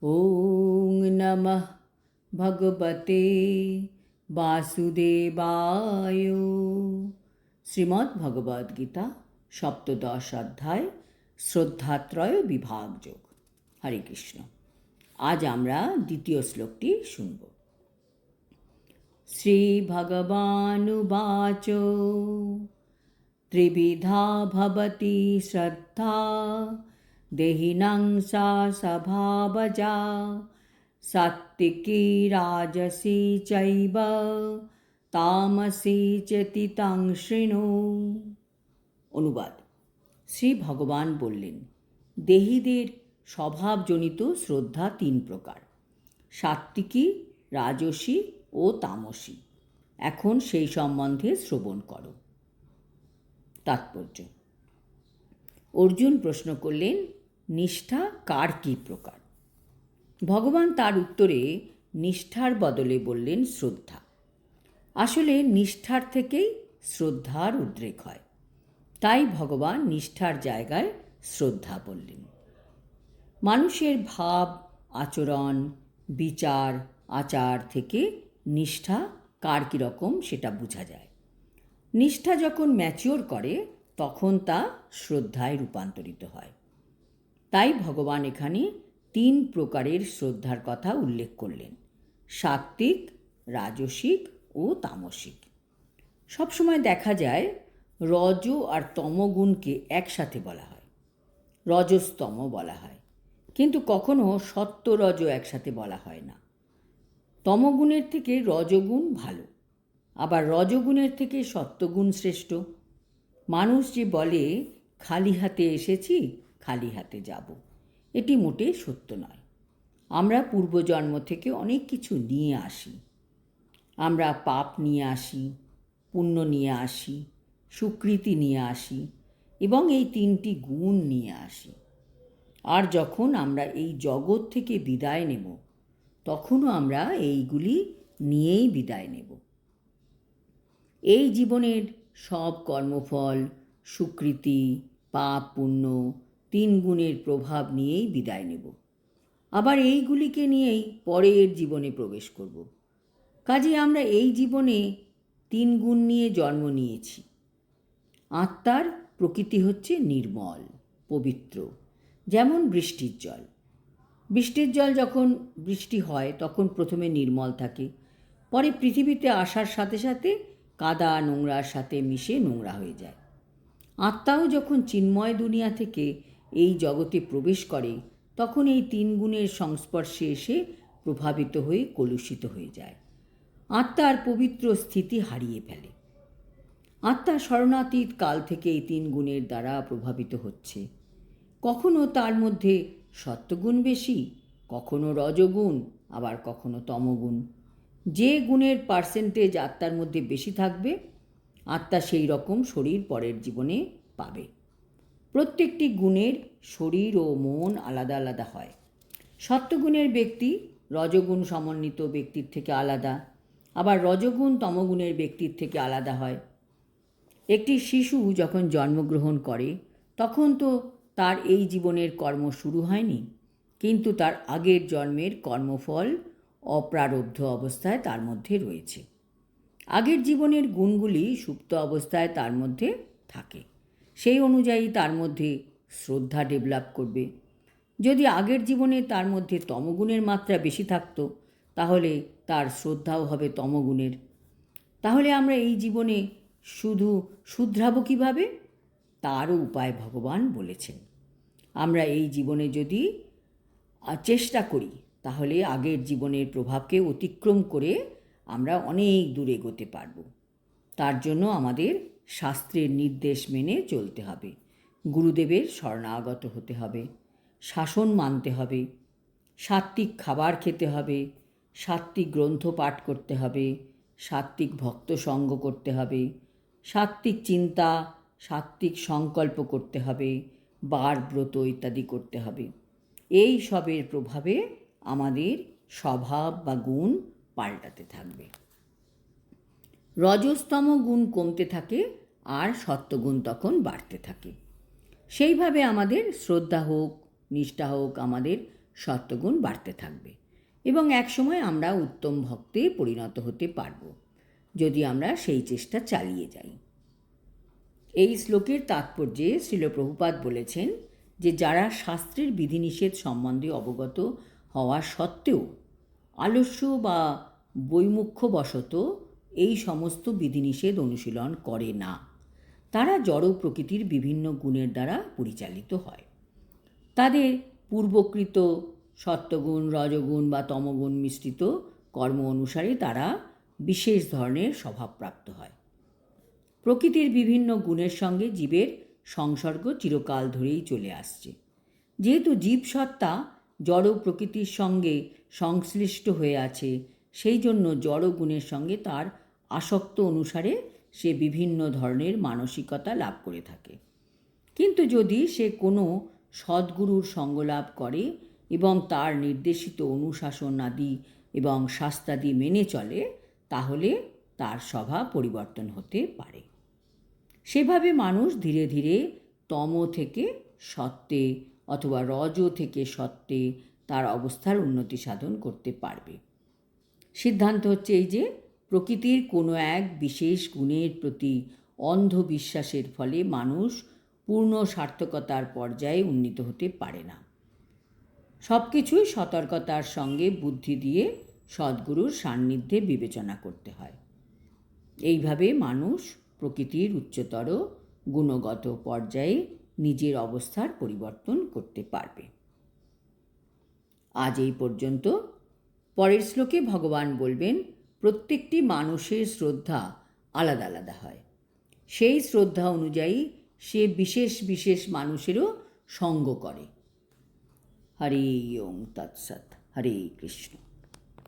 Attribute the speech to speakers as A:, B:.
A: ওং নমঃ ভগবতে বাসুদেবায়। শ্রীমদ্ ভগবদ্গীতা সপ্তদশ অধ্যায় শ্রদ্ধাত্রয় বিভাগযোগ। হরে কৃষ্ণ। আজ আমরা দ্বিতীয় শ্লোকটি শুনব। শ্রীভগবানুবাচ ত্রিবিধা ভবতি শ্রদ্ধা দেহিনাং সা স্বভাবজা সাত্ত্বিকী রাজসী চৈব তামসী চেতি তাং শৃণু। অনুবাদ: শ্রী ভগবান বললেন, দেহীদের স্বভাবজনিত শ্রদ্ধা তিন প্রকার: সাত্ত্বিকী, রাজসী ও তামসী। এখন সেই সম্বন্ধে শ্রবণ করো। তাৎপর্য: অর্জুন প্রশ্ন করলেন, নিষ্ঠা কার কী প্রকার? ভগবান তার উত্তরে নিষ্ঠার বদলে বললেন শ্রদ্ধা। আসলে নিষ্ঠার থেকেই শ্রদ্ধার উদ্রেক হয়, তাই ভগবান নিষ্ঠার জায়গায় শ্রদ্ধা বললেন। মানুষের ভাব, আচরণ, বিচার, আচার থেকে নিষ্ঠা কার কীরকম সেটা বোঝা যায়। নিষ্ঠা যখন ম্যাচিওর করে তখন তা শ্রদ্ধায় রূপান্তরিত হয়। তাই ভগবান এখানে তিন প্রকারের শ্রদ্ধার কথা উল্লেখ করলেন: সাত্ত্বিক, রাজসিক ও তামসিক। সবসময় দেখা যায় রজ আর তমগুণকে একসাথে বলা হয়, রজস্তম বলা হয়, কিন্তু কখনো সত্য রজ একসাথে বলা হয় না। তমগুণের থেকে রজগুণ ভালো, আবার রজগুণের থেকে সত্যগুণ শ্রেষ্ঠ। মানুষ যে বলে খালি হাতে এসেছি, খালি হাতে যাব, এটি মোটে সত্য নয়। আমরা পূর্বজন্ম থেকে অনেক কিছু নিয়ে আসি। আমরা পাপ নিয়ে আসি, পুণ্য নিয়ে আসি, সুকৃতি নিয়ে আসি এবং এই তিনটি গুণ নিয়ে আসি। আর যখন আমরা এই জগৎ থেকে বিদায় নেব, তখনও আমরা এইগুলি নিয়েই বিদায় নেব। এই জীবনের সব কর্মফল, সুকৃতি, পাপ, পুণ্য, তিন গুণের প্রভাব নিয়েই বিদায় নেব। আবার এইগুলিকে নিয়েই পরের জীবনে প্রবেশ করব। কাজে আমরা এই জীবনে তিন গুণ নিয়ে জন্ম নিয়েছি। আত্মার প্রকৃতি হচ্ছে নির্মল, পবিত্র, যেমন বৃষ্টির জল। বৃষ্টির জল যখন বৃষ্টি হয় তখন প্রথমে নির্মল থাকে, পরে পৃথিবীতে আসার সাথে সাথে কাদা নোংরার সাথে মিশে নোংরা হয়ে যায়। আত্মাও যখন চিন্ময় দুনিয়া থেকে এই জগতে প্রবেশ করে তখন এই তিন গুণের সংস্পর্শে এসে প্রভাবিত হয়ে কলুষিত হয়ে যায়। আত্মার পবিত্র স্থিতি হারিয়ে ফেলে। আত্মা স্মরণাতীত কাল থেকে এই তিন গুণের দ্বারা প্রভাবিত হচ্ছে। কখনো তার মধ্যে সত্ত্বগুণ বেশি, কখনো রজগুণ, আবার কখনো তমগুণ। যে গুণের পার্সেন্টেজ আত্মার মধ্যে বেশি থাকবে, আত্মা সেই রকম শরীর পরের জীবনে পাবে। প্রত্যেকটি গুণের শরীর ও মন আলাদা আলাদা হয়। সত্ত্বগুণের ব্যক্তি রজগুণ সমন্বিত ব্যক্তির থেকে আলাদা, আবার রজগুণ তমগুণের ব্যক্তির থেকে আলাদা হয়। একটি শিশু যখন জন্মগ্রহণ করে তখন তো তার এই জীবনের কর্ম শুরু হয়নি, কিন্তু তার আগের জন্মের কর্মফল অপ্রারব্ধ অবস্থায় তার মধ্যে রয়েছে। আগের জীবনের গুণগুলি সুপ্ত অবস্থায় তার মধ্যে থাকে, সেই অনুযায়ী তার মধ্যে শ্রদ্ধা ডেভেলপ করবে। যদি আগের জীবনে তার মধ্যে তমগুণের মাত্রা বেশি থাকতো, তাহলে তার শ্রদ্ধাও হবে তমগুণের। তাহলে আমরা এই জীবনে শুধু শুধরাবো কীভাবে, তারও উপায় ভগবান বলেছেন। আমরা এই জীবনে যদি চেষ্টা করি তাহলে আগের জীবনের প্রভাবকে অতিক্রম করে আমরা অনেক দূরে এগোতে পারব। তার জন্য আমাদের শাস্ত্রের নির্দেশ মেনে চলতে হবে, গুরুদেবের শরণাগত হতে হবে, শাসন মানতে হবে, সাত্ত্বিক খাবার খেতে হবে, সাত্ত্বিক গ্রন্থ পাঠ করতে হবে, সাত্ত্বিক ভক্ত সঙ্গ করতে হবে, সাত্ত্বিক চিন্তা, সাত্ত্বিক সংকল্প করতে হবে, বার ব্রত ইত্যাদি করতে হবে। এই সবের প্রভাবে আমাদের স্বভাব বা গুণ পাল্টাতে থাকবে। রজস্তম গুণ কমতে থাকে আর সত্ত্বগুণ তখন বাড়তে থাকে। সেইভাবে আমাদের শ্রদ্ধা হোক, নিষ্ঠা হোক আমাদের সত্ত্বগুণ বাড়তে থাকবে এবং একসময় আমরা উত্তম ভক্তে পরিণত হতে পারব, যদি আমরা সেই চেষ্টা চালিয়ে যাই। এই শ্লোকের তাৎপর্যে শ্রীল প্রভুপাদ বলেছেন যে যারা শাস্ত্রের বিধিনিষেধ সম্বন্ধে অবগত হওয়া সত্ত্বেও আলস্য বা বৈমুখ্যবশত এই সমস্ত বিধিনিষেধ অনুশীলন করে না, তারা জড় প্রকৃতির বিভিন্ন গুণের দ্বারা পরিচালিত হয়। তাদের পূর্বকৃত সত্ত্বগুণ, রজগুণ বা তমগুণ মিশ্রিত কর্ম অনুসারে তারা বিশেষ ধরনের স্বভাবপ্রাপ্ত হয়। প্রকৃতির বিভিন্ন গুণের সঙ্গে জীবের সংসর্গ চিরকাল ধরেই চলে আসছে। যেহেতু জীবসত্তা জড় প্রকৃতির সঙ্গে সংশ্লিষ্ট হয়ে আছে, সেই জন্য জড় গুণের সঙ্গে তার আসক্ত অনুসারে সে বিভিন্ন ধরনের মানসিকতা লাভ করে থাকে। কিন্তু যদি সে কোনো সদ্গুরুর সঙ্গ লাভ করে এবং তার নির্দেশিত অনুশাসনাদি এবং শাস্ত্রাদি মেনে চলে, তাহলে তার স্বভাব পরিবর্তন হতে পারে। সেভাবে মানুষ ধীরে ধীরে তম থেকে সত্ত্বে অথবা রজ থেকে সত্ত্বে তার অবস্থার উন্নতি সাধন করতে পারবে। সিদ্ধান্ত হচ্ছে এই যে প্রকৃতির কোনো এক বিশেষ গুণের প্রতি অন্ধবিশ্বাসের ফলে মানুষ পূর্ণ সার্থকতার পর্যায়ে উন্নীত হতে পারে না। সব কিছুই সতর্কতার সঙ্গে বুদ্ধি দিয়ে সদ্গুরুর সান্নিধ্যে বিবেচনা করতে হয়। এইভাবে মানুষ প্রকৃতির উচ্চতর গুণগত পর্যায়ে নিজের অবস্থার পরিবর্তন করতে পারবে। আজ এই পর্যন্ত। পরের শ্লোকে ভগবান বলবেন, প্রত্যেকটি মানুষের শ্রদ্ধা আলাদা আলাদা হয়। সেই শ্রদ্ধা অনুযায়ী সে বিশেষ বিশেষ মানুষেরও সঙ্গ করে। হরি ওম তৎসৎ। হরে কৃষ্ণ।